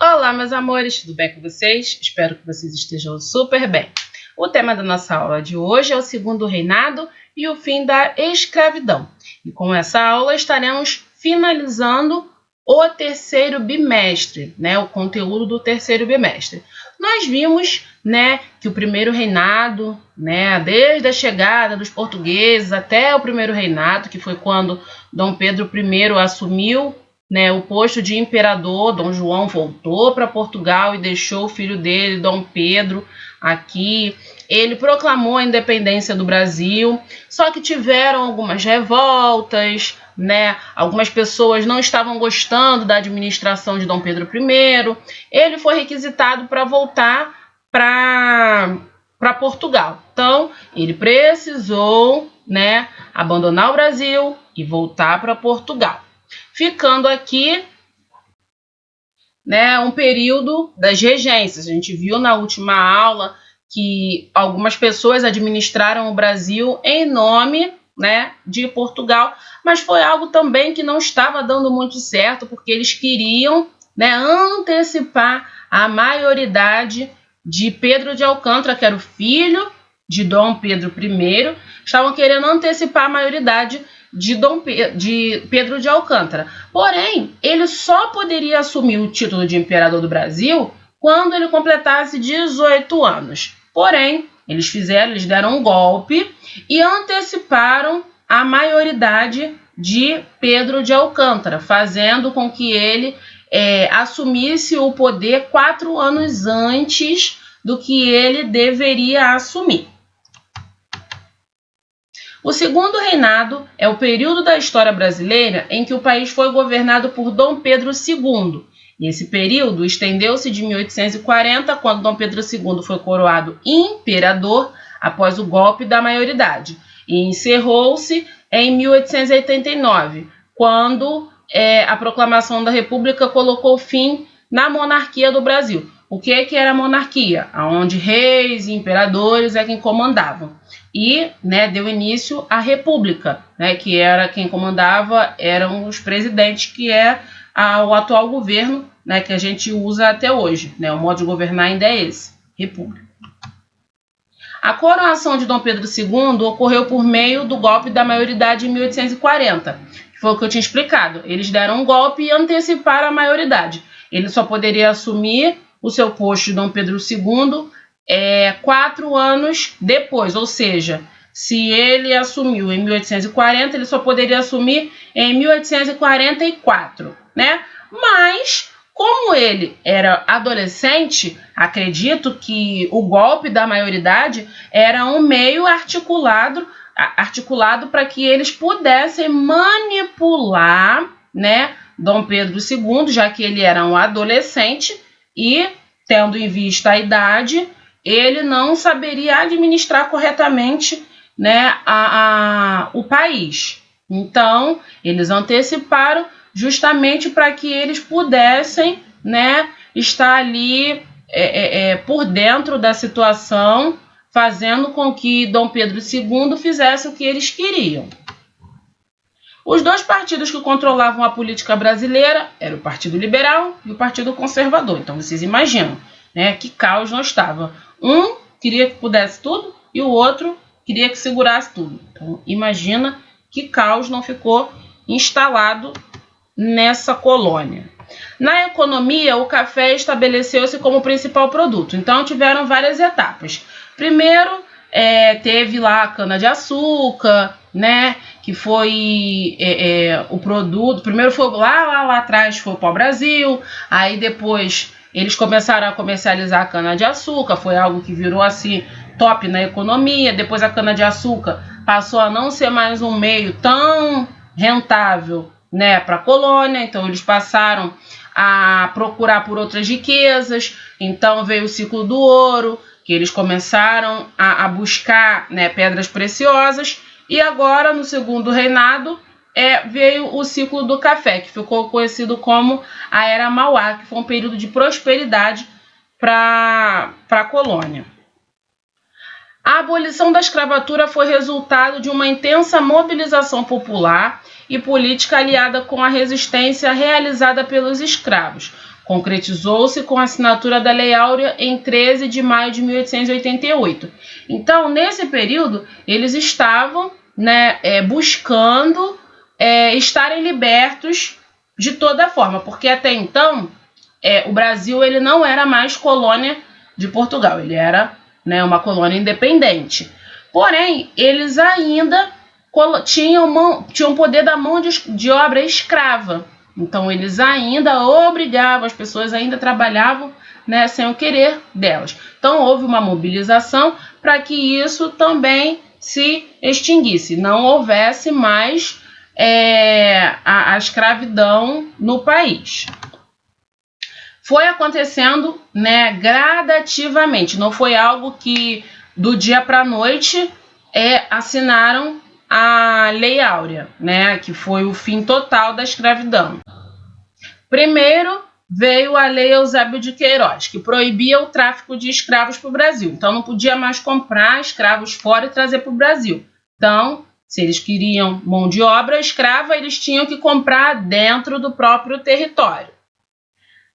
Olá, meus amores, tudo bem com vocês? Espero que vocês estejam super bem. O tema da nossa aula de hoje é o Segundo Reinado e o fim da escravidão. E com essa aula estaremos finalizando o terceiro bimestre, o conteúdo do terceiro bimestre. Nós vimos, que o primeiro reinado, desde a chegada dos portugueses até o primeiro reinado, que foi quando Dom Pedro I assumiu o posto de imperador. Dom João voltou para Portugal e deixou o filho dele, Dom Pedro, aqui. Ele proclamou a independência do Brasil, só que tiveram algumas revoltas, algumas pessoas não estavam gostando da administração de Dom Pedro I. Ele foi requisitado para voltar para Portugal. Então, ele precisou, abandonar o Brasil e voltar para Portugal, ficando aqui, um período das regências. A gente viu na última aula que algumas pessoas administraram o Brasil em nome, de Portugal, mas foi algo também que não estava dando muito certo, porque eles queriam, antecipar a maioridade de Pedro de Alcântara, que era o filho de Dom Pedro I, estavam querendo antecipar a maioridade de Pedro de Alcântara. Porém, ele só poderia assumir o título de imperador do Brasil quando ele completasse 18 anos. Porém, eles deram um golpe e anteciparam a maioridade de Pedro de Alcântara, fazendo com que ele assumisse o poder 4 anos antes do que ele deveria assumir. O segundo reinado é o período da história brasileira em que o país foi governado por Dom Pedro II. E esse período estendeu-se de 1840, quando Dom Pedro II foi coroado imperador após o golpe da maioridade, e encerrou-se em 1889, quando a proclamação da República colocou fim na monarquia do Brasil. O que era a monarquia? Onde reis e imperadores é quem comandavam. E deu início à República, que era quem comandava, eram os presidentes, que é o atual governo, que a gente usa até hoje. O modo de governar ainda é esse, República. A coroação de Dom Pedro II ocorreu por meio do golpe da maioridade em 1840, que foi o que eu tinha explicado. Eles deram um golpe e anteciparam a maioridade. Ele só poderia assumir o seu posto de Dom Pedro II 4 anos depois, ou seja, se ele assumiu em 1840, ele só poderia assumir em 1844, Mas, como ele era adolescente, acredito que o golpe da maioridade era um meio articulado para que eles pudessem manipular, Dom Pedro II, já que ele era um adolescente e, tendo em vista a idade, ele não saberia administrar corretamente, o país. Então, eles anteciparam justamente para que eles pudessem, estar ali por dentro da situação, fazendo com que Dom Pedro II fizesse o que eles queriam. Os dois partidos que controlavam a política brasileira eram o Partido Liberal e o Partido Conservador. Então, vocês imaginam, que caos não estava. Um queria que pudesse tudo e o outro queria que segurasse tudo. Então, imagina que caos não ficou instalado nessa colônia. Na economia, o café estabeleceu-se como principal produto. Então, tiveram várias etapas. Primeiro, teve lá a cana-de-açúcar, que foi o produto. Primeiro foi lá atrás, foi o pau-brasil. Aí depois eles começaram a comercializar a cana-de-açúcar. Foi algo que virou assim top na economia. Depois a cana-de-açúcar passou a não ser mais um meio tão rentável, para a colônia. Então eles passaram a procurar por outras riquezas. Então veio o ciclo do ouro, que eles começaram a buscar, pedras preciosas. E agora, no segundo reinado, veio o ciclo do café, que ficou conhecido como a Era Mauá, que foi um período de prosperidade para a colônia. A abolição da escravatura foi resultado de uma intensa mobilização popular e política aliada com a resistência realizada pelos escravos. Concretizou-se com a assinatura da Lei Áurea em 13 de maio de 1888. Então, nesse período, eles estavam, né, buscando estarem libertos de toda forma, porque até então o Brasil ele não era mais colônia de Portugal, ele era, né, uma colônia independente. Porém, eles ainda tinham poder da mão de obra escrava. Então, eles ainda obrigavam, as pessoas ainda trabalhavam, né, sem o querer delas. Então, houve uma mobilização para que isso também se extinguisse, não houvesse mais a escravidão no país. Foi acontecendo, né, gradativamente, não foi algo que do dia para a noite assinaram a Lei Áurea, né, que foi o fim total da escravidão. Primeiro veio a Lei Eusébio de Queiroz, que proibia o tráfico de escravos para o Brasil. Então não podia mais comprar escravos fora e trazer para o Brasil. Então, se eles queriam mão de obra escrava, eles tinham que comprar dentro do próprio território.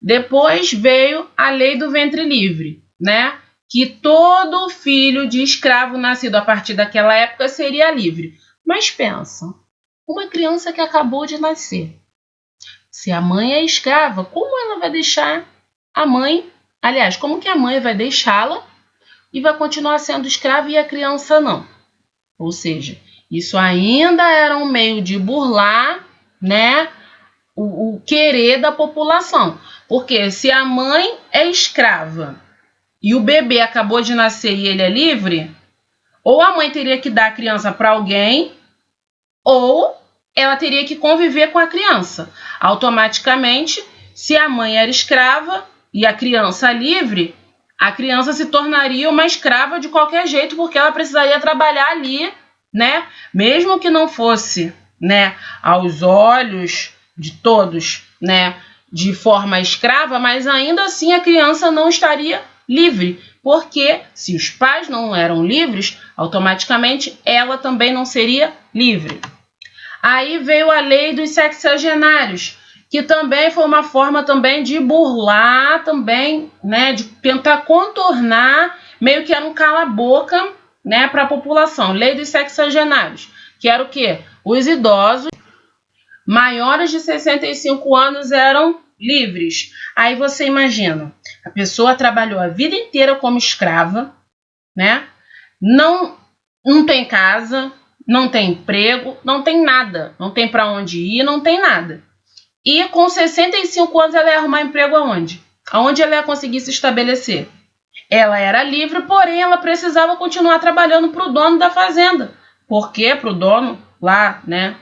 Depois veio a Lei do Ventre Livre, né? Que todo filho de escravo nascido a partir daquela época seria livre. Mas pensa, uma criança que acabou de nascer, se a mãe é escrava, como ela vai deixar a mãe? Aliás, como que a mãe vai deixá-la e vai continuar sendo escrava e a criança não? Ou seja, isso ainda era um meio de burlar, né, o querer da população. Porque se a mãe é escrava e o bebê acabou de nascer e ele é livre, ou a mãe teria que dar a criança para alguém, ou ela teria que conviver com a criança. Automaticamente, se a mãe era escrava e a criança livre, a criança se tornaria uma escrava de qualquer jeito, porque ela precisaria trabalhar ali, né? Mesmo que não fosse, né, aos olhos de todos, né, de forma escrava, mas ainda assim a criança não estaria livre, porque se os pais não eram livres, automaticamente ela também não seria livre. Aí veio a Lei dos Sexagenários, que também foi uma forma também de burlar, também, né, de tentar contornar, meio que era um cala-boca, né, para a população. Lei dos Sexagenários, que era o quê? Os idosos maiores de 65 anos eram livres. Aí você imagina, a pessoa trabalhou a vida inteira como escrava, né? Não tem casa, não tem emprego, não tem nada, não tem para onde ir, não tem nada. E com 65 anos ela ia arrumar emprego aonde? Aonde ela ia conseguir se estabelecer? Ela era livre, porém ela precisava continuar trabalhando para o dono da fazenda. Por quê? Para o dono lá, né?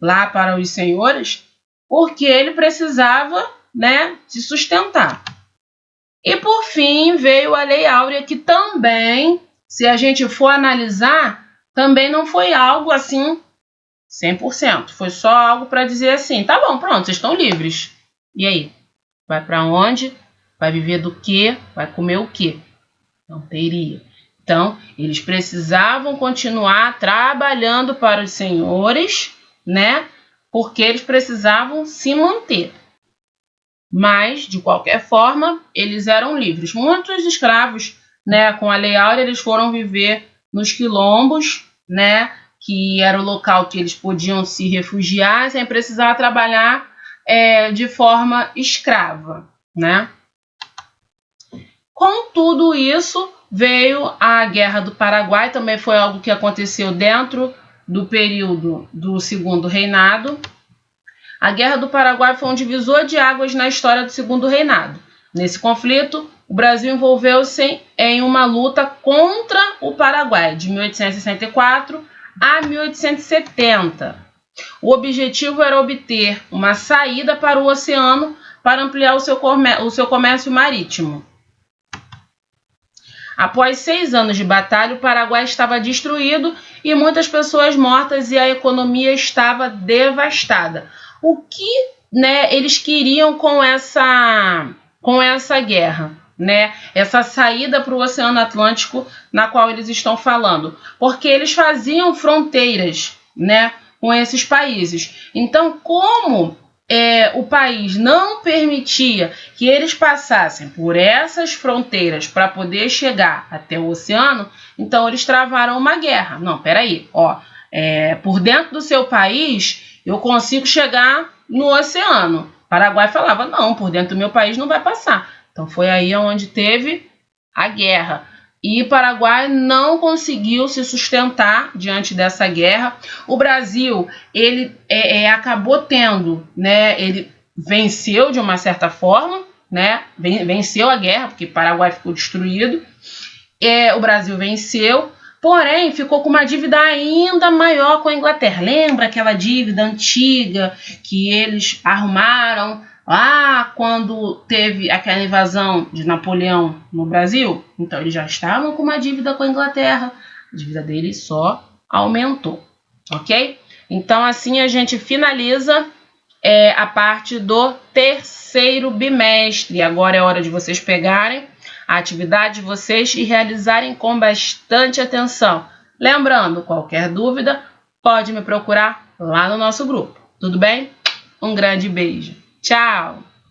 Lá para os senhores, porque ele precisava, né, se sustentar. E por fim veio a Lei Áurea, que também, se a gente for analisar, também não foi algo assim 100%. Foi só algo para dizer assim, tá bom, pronto, vocês estão livres. E aí? Vai para onde? Vai viver do quê? Vai comer o quê? Não teria. Então, eles precisavam continuar trabalhando para os senhores, né? Porque eles precisavam se manter. Mas, de qualquer forma, eles eram livres. Muitos escravos, né, com a Lei Áurea, eles foram viver nos quilombos, né, que era o local que eles podiam se refugiar sem precisar trabalhar de forma escrava, né? Com tudo isso, veio a Guerra do Paraguai, também foi algo que aconteceu dentro do período do Segundo Reinado. A Guerra do Paraguai foi um divisor de águas na história do Segundo Reinado. Nesse conflito, o Brasil envolveu-se em uma luta contra o Paraguai, de 1864 a 1870. O objetivo era obter uma saída para o oceano para ampliar o seu comércio marítimo. Após 6 anos de batalha, o Paraguai estava destruído e muitas pessoas mortas e a economia estava devastada. O que, né, eles queriam com essa guerra, né? Essa saída para o Oceano Atlântico na qual eles estão falando? Porque eles faziam fronteiras, né, com esses países. Então, como o país não permitia que eles passassem por essas fronteiras para poder chegar até o oceano, então eles travaram uma guerra. Não, peraí, por dentro do seu país eu consigo chegar no oceano. O Paraguai falava, não, por dentro do meu país não vai passar. Então foi aí onde teve a guerra. E o Paraguai não conseguiu se sustentar diante dessa guerra. O Brasil, ele acabou tendo, né, ele venceu de uma certa forma, né, venceu a guerra, porque o Paraguai ficou destruído. O Brasil venceu, porém ficou com uma dívida ainda maior com a Inglaterra. Lembra aquela dívida antiga que eles arrumaram lá quando teve aquela invasão de Napoleão no Brasil? Então eles já estavam com uma dívida com a Inglaterra, a dívida deles só aumentou, ok? Então assim a gente finaliza a parte do terceiro bimestre. Agora é hora de vocês pegarem a atividade de vocês e realizarem com bastante atenção. Lembrando, qualquer dúvida, pode me procurar lá no nosso grupo. Tudo bem? Um grande beijo. Tchau!